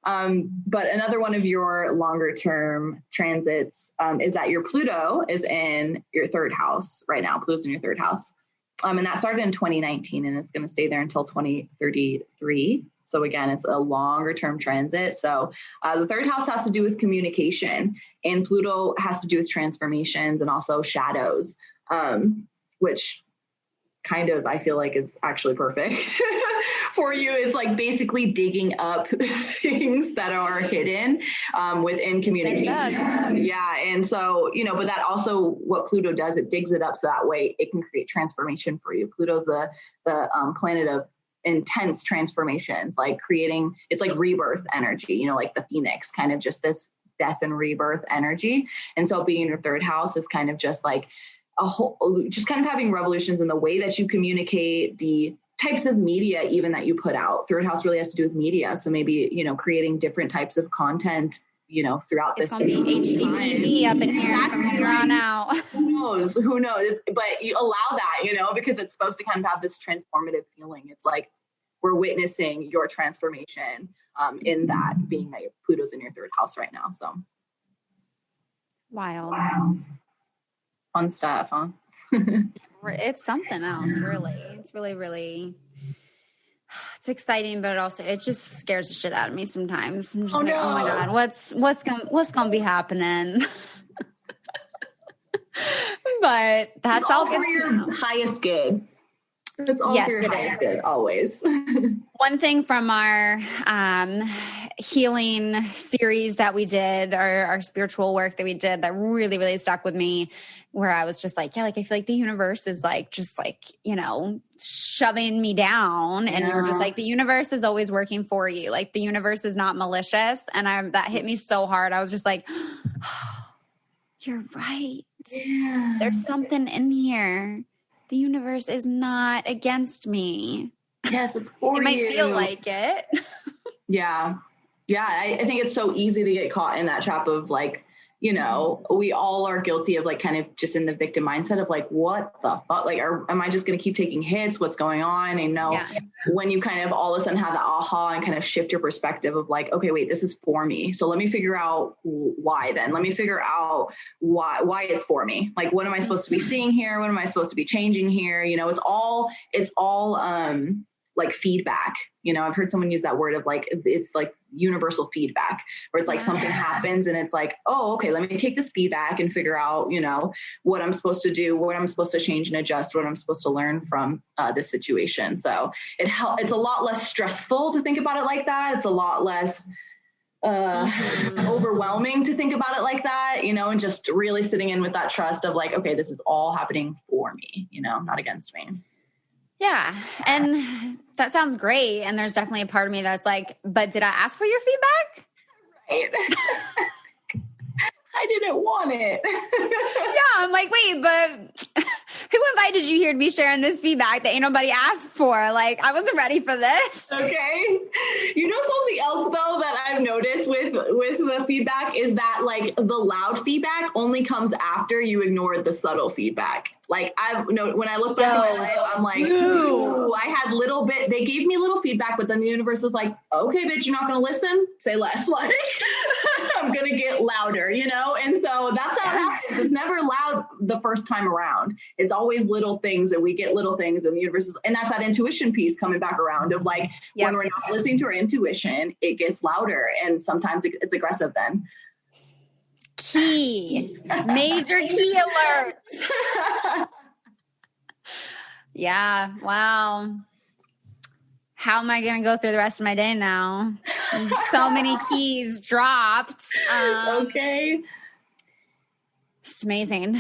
But another one of your longer term transits is that your Pluto is in your 3rd house right now. Pluto's in your 3rd house. And that started in 2019 and it's going to stay there until 2033. So again, it's a longer term transit. So the 3rd house has to do with communication and Pluto has to do with transformations and also shadows, which kind of, I feel like is actually perfect for you. It's like basically digging up things that are hidden within communication. Yeah. And so, you know, but that also what Pluto does, it digs it up so that way it can create transformation for you. Pluto's the planet of intense transformations, like creating, it's like rebirth energy, you know, like the Phoenix, kind of just this death and rebirth energy. And so being in your 3rd house is kind of just like just kind of having revolutions in the way that you communicate, the types of media even that you put out. 3rd house really has to do with media. So maybe, you know, creating different types of content, you know, throughout this. It's going to be HGTV up in here from here on out. Who knows? But you allow that, you know, because it's supposed to kind of have this transformative feeling. It's like we're witnessing your transformation in that, being that Pluto's in your 3rd house right now. So wild. Fun stuff, huh? It's something else, really. It's really, it's exciting, but it just scares the shit out of me sometimes. I'm just oh my God, what's gonna be happening? But that's it's all for your highest good. It's all for your highest good, always. One thing from our healing series that we did, our spiritual work that we did that really, really stuck with me, where I was just like, yeah, like I feel like the universe is like, just like, you know, shoving me down. And you were just like, the universe is always working for you. Like the universe is not malicious. And that hit me so hard. I was just like, oh, you're right. Yeah. There's something in here. The universe is not against me. Yes, it's for you. It might feel like it. Yeah. Yeah. I think it's so easy to get caught in that trap of like, you know, we all are guilty of like kind of just in the victim mindset of like, what the fuck? Like, am I just going to keep taking hits? What's going on? And when you kind of all of a sudden have the aha and kind of shift your perspective of like, okay, wait, this is for me. So let me figure out why then. Let me figure out why it's for me. Like, what am I supposed to be seeing here? What am I supposed to be changing here? You know, it's all like feedback. You know, I've heard someone use that word of like, it's like universal feedback, where it's like something happens and it's like, oh, okay, let me take this feedback and figure out, you know, what I'm supposed to do, what I'm supposed to change and adjust, what I'm supposed to learn from this situation. So it's a lot less stressful to think about it like that. It's a lot less overwhelming to think about it like that, you know, and just really sitting in with that trust of like, okay, this is all happening for me, you know, not against me. Yeah. And that sounds great. And there's definitely a part of me that's like, but did I ask for your feedback? Right. I didn't want it. Yeah. I'm like, wait, but who invited you here to be sharing this feedback that ain't nobody asked for? Like, I wasn't ready for this. Okay. You know, something else though that I've noticed with the feedback is that like the loud feedback only comes after you ignored the subtle feedback. Like when I look back at my life, I'm like, ooh, I had they gave me little feedback, but then the universe was like, okay, bitch, you're not going to listen? Say less. Like, I'm going to get louder, you know? And so that's how it happens. It's never loud the first time around. It's always little things, and we get little things, and the universe and that's that intuition piece coming back around of like, when we're not listening to our intuition, it gets louder, and sometimes it's aggressive then. Major key alert. Yeah. Wow. How am I going to go through the rest of my day now? So many keys dropped. Okay. It's amazing.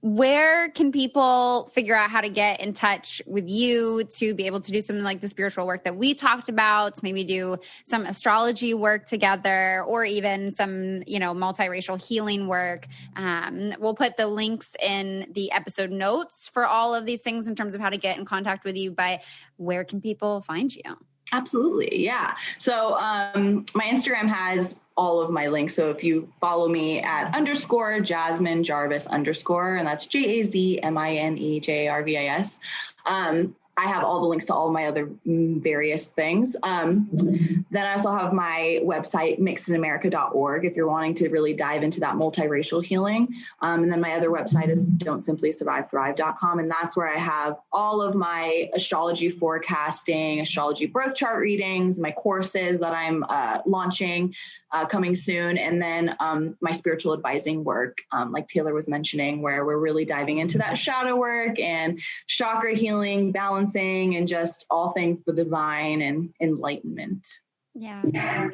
Where can people figure out how to get in touch with you to be able to do something like the spiritual work that we talked about, to maybe do some astrology work together, or even some, multiracial healing work? We'll put the links in the episode notes for all of these things in terms of how to get in contact with you, but where can people find you? Absolutely. Yeah. So my Instagram has all of my links. So if you follow me at _Jazmine Jarvis _, and that's JAZMINE JARVIS. I have all the links to all of my other various things. Then I also have my website, mixedinamerica.org, if you're wanting to really dive into that multiracial healing. And then my other website is don'tsimplysurvivethrive.com. And that's where I have all of my astrology forecasting, astrology birth chart readings, my courses that I'm launching coming soon. And then my spiritual advising work, like Taylor was mentioning, where we're really diving into that shadow work and chakra healing, balancing, and just all things the divine and enlightenment. Yeah.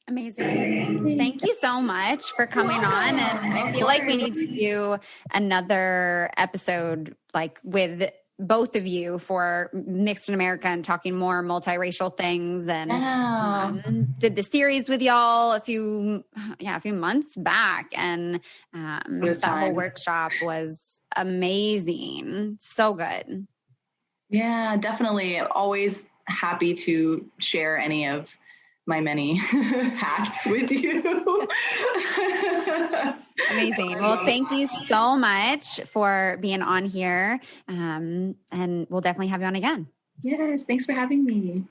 Amazing. Thank you so much for coming on. And I feel like we need to do another episode like with both of you for Mixed in America and talking more multiracial things, and did the series with y'all a few months back, and that whole workshop was amazing. So good. Yeah, definitely. Always happy to share any of my many hats with you. Amazing. Well, thank you so much for being on here. And we'll definitely have you on again. Yes. Thanks for having me.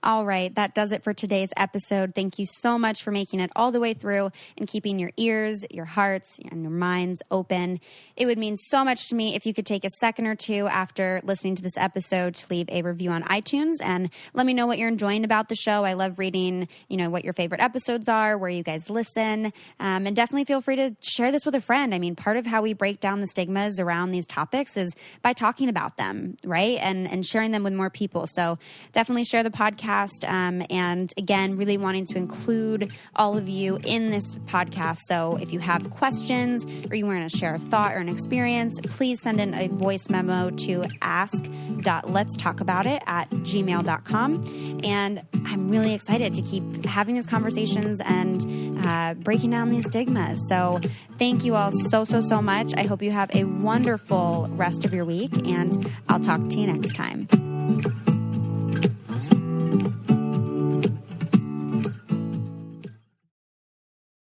All right. That does it for today's episode. Thank you so much for making it all the way through and keeping your ears, your hearts, and your minds open. It would mean so much to me if you could take a second or two after listening to this episode to leave a review on iTunes and let me know what you're enjoying about the show. I love reading, what your favorite episodes are, where you guys listen, and definitely feel free to share this with a friend. I mean, part of how we break down the stigmas around these topics is by talking about them, right? And sharing them with more people. So definitely share the podcast. And again, really wanting to include all of you in this podcast. So if you have questions or you want to share a thought or an experience, please send in a voice memo to ask.letstalkaboutit@gmail.com. And I'm really excited to keep having these conversations and breaking down these stigmas. So thank you all so much. I hope you have a wonderful rest of your week, and I'll talk to you next time.